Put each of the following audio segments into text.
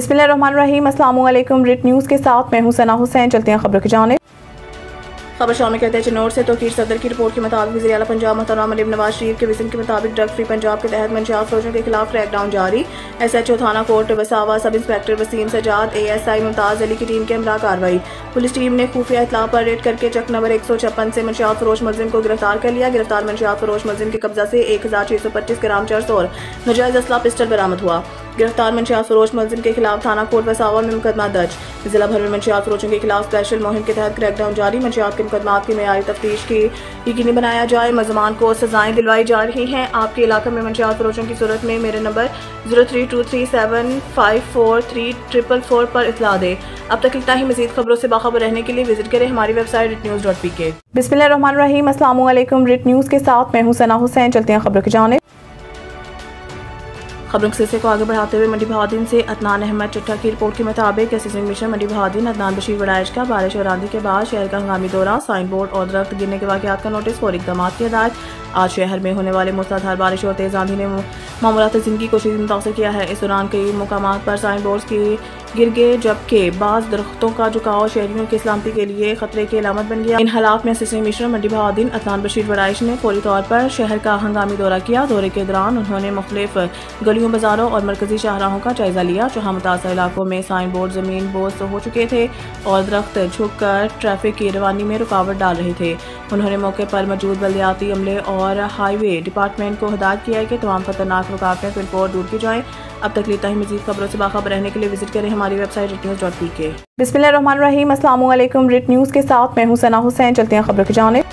बिस्मिल्लाहिर्रहमानिर्रहीम। अस्सलाम वालेकुम। रिट न्यूज़ के साथ मैं हूं सना हुसैन। चलते हैं खबरों की जानिब। खबर शामिल कहते हैं चिनौर से तौकीर सदर की रिपोर्ट के मुताबिक वज़ीर आला पंजाब मोहतरमा मलिक नवाज शरीफ के विज़न के मुताबिक ड्रग फ्री पंजाब के तहत मंशियात फरोशों के खिलाफ क्रैकडाउन जारी। SHO थाना Kot Vasava, sub inspector Wasim Sajjad, ASI Mumtaz Ali की टीम के हमरा कार्रवाई। पुलिस टीम ने खुफिया इत्तला पर रेड करके चक नंबर 156 से मंशियात फरोश मुलजिम को गिरफ्तार कर लिया। गिरफ्तार मंशियात फरोश मुलजिम के कब्जा से 1625 ग्राम चरस और नाजायज असला पिस्टल बरामद हुआ। गिरफ्तार मंशियात फरोश मुलजिम के खिलाफ थाना कोट वसावा में मुकदमा दर्ज। जिला भर में मंशियात फरोशों के खिलाफ स्पेशल मुहिम के तहत क्रैकडाउन जारी। मंशियात के मुकदमात की मेयारी तफ्तीश की यकीनी बनाया जाए। मुलजमान को सजाएं दिलवाई जा रही हैं। आपके इलाके में मंशियात फरोशों की सूरत में मेरे नंबर 0323754344 पर इत्तला दें। अब तक इतना ही। मजीद खबरों से बाखबर रहने के लिए विजिट करें हमारी वेबसाइट ritnews.pk। बिस्मिल्लाहिर्रहमानिर्रहीम। अस्सलाम वालेकुम। रिट न्यूज़ के साथ मैं हूं सना हुसैन। चलते हैं खबरों की जानिब। खबरों के सिलसिले को आगे बढ़ाते हुए मंडी बहादुर से अदनान अहमद चट्टा की रिपोर्ट के मुताबिक असिस्टेंट कमिश्नर मंडी बहादुर अदनान बशीर वड़ाइश का बारिश और आंधी के बाद शहर का हंगामी दौरा, साइन बोर्ड और दरख्त गिरने के वाकयात का नोटिस और इकदाम की हदायत। आज शहर में होने वाले मूसलाधार बारिश और तेज आंधी ने मामूलात जिंदगी को शदीद मुतासर किया है। इस दौरान कई मुकामात पर साइन बोर्ड की गिर गए, जबकि बाज़ दरख्तों का झुकाव शहरियों की सलामती के लिए खतरे की अलामत बन गया। इन हालात में असिस्टेंट कमिश्नर मंडी बहादुर अदनान बशीर वड़ाइश ने फौरी तौर पर शहर का हंगामी दौरा किया। दौरे के दौरान उन्होंने मुख्तलिफ गलियों, बाजारों और मरकजी शाहराहों का जायजा लिया जहाँ मुतासर इलाकों में साइन बोर्ड जमीन बोझ हो चुके थे और दरख्त झुक कर ट्रैफिक की रवानी में रुकावट डाल रहे थे। उन्होंने मौके पर मौजूद बल्दियाती अमले और हाईवे डिपार्टमेंट को हिदायत किया है कि तमाम खतरनाक रुकावटें पिन कोड दूर की जाएं। अब तक लेता ही मजीद खबरों से बाखबर रहने के लिए विजिट करें हमारी वेबसाइट ritnews.pk। बिस्मिल्लाहिर्रहमानिर्रहीम। अस्सलाम वालेकुम। रिट न्यूज़ के साथ मैं हूं सना हुसैन। चलते हैं खबरों की जानिब।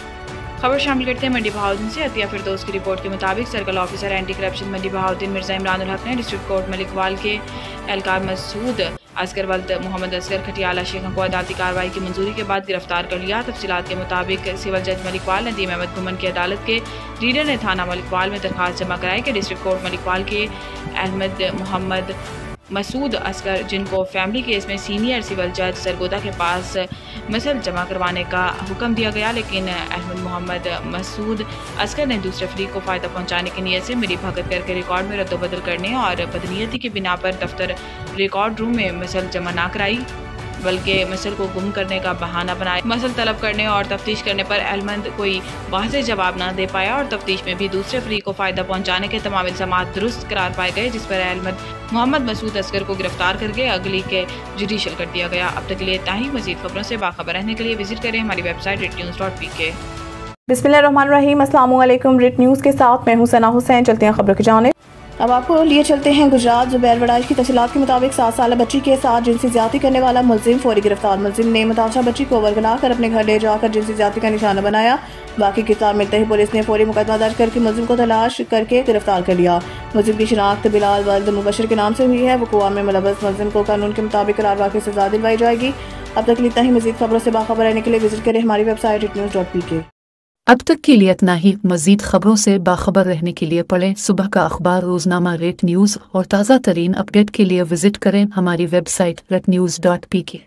खबर शामिल करते हैं मंडी बहाउद्दीन से। अतिया फिरदौस की रिपोर्ट के मुताबिक सर्कल ऑफिसर एंटी करप्शन मंडी बहाउद्दीन मिर्जा इमरानुल हक ने डिस्ट्रिक्ट कोर्ट मलिकवाल के एहलकार मसूद असगर वल्द मोहम्मद असगर खटियाला शेखों को अदालती कार्रवाई की मंजूरी के बाद गिरफ्तार कर लिया। तफसीलात के मुताबिक सिविल जज मलिकवाल नदीम अहमद घुमन की अदालत के रीडर ने थाना मलिकवाल में दरखास्त जमा कराई कि डिस्ट्रिक्ट कोर्ट मलिकवाल के अहमद मोहम्मद मसूद असगर, जिनको फैमिली केस में सीनियर सिविल जज सरगोदा के पास मसल जमा करवाने का हुक्म दिया गया, लेकिन अहमद मोहम्मद मसूद असगर ने दूसरे फरीक को फ़ायदा पहुंचाने की नीयत से मिली भगत करके रिकॉर्ड में रद्दोबदल करने और बदनीयती की बिना पर दफ्तर रिकॉर्ड रूम में मसल जमा ना कराई, बल्कि मसल को गुम करने का बहाना बनाया। मसल तलब करने और तफ्तीश करने पर अहमद कोई वाज़ेह जवाब न दे पाया और तफ्तीश में भी दूसरे फरीक को फ़ायदा पहुंचाने के तमाम इल्ज़ामात दुरुस्त करार पाए गए, जिस पर अहमद मोहम्मद मसूद असगर को गिरफ्तार करके अगली के जुडिशल कर दिया गया। अब तक के लिए इतना ही। मज़ीद खबरों से बाखबर रहने के लिए विजिट करें हमारी वेबसाइट ritnews.pk। बिस्मिल्लाहिर्रहमानिर्रहीम। अस्सलाम वालेकुम। रिट न्यूज़ के साथ मैं हूं सना हुसैन। चलते हैं खबरों की जानिब। अब आपको लिए चलते हैं गुजरात। जुबैर वड़ाइश की तफसीलात के मुताबिक 7 साल बच्ची के साथ जिनसी ज्यादती करने वाला मुलजिम फौरी गिरफ्तार। मुलजिम ने मुताशा बच्ची को वरगला कर अपने घर ले जाकर जिनसी ज्यादती का निशाना बनाया। बाकी गिरफ्तार मिलते ही पुलिस ने फौरी मुकदमा दर्ज करके मुलजिम को तलाश करके गिरफ्तार कर लिया। मुलजिम की शिनाख्त बिलाल वल्द मुबशर के नाम से हुई है। वक़ुआ में मुलव्वस मुलजिम को कानून के मुताबिक करार वाक़ई सजा दिलवाई जाएगी। अब तक इतना ही। मजीद खबरों से बाखबर रहने के लिए विजिट करें हमारी वेबसाइट ritnews.pk। अब तक के लिए इतना ही। मजीद खबरों से बाखबर रहने के लिए पढ़ें सुबह का अखबार, रोजनामा रेट न्यूज़ और ताज़ा तरीन अपडेट के लिए विजिट करें हमारी वेबसाइट ritnews.pk।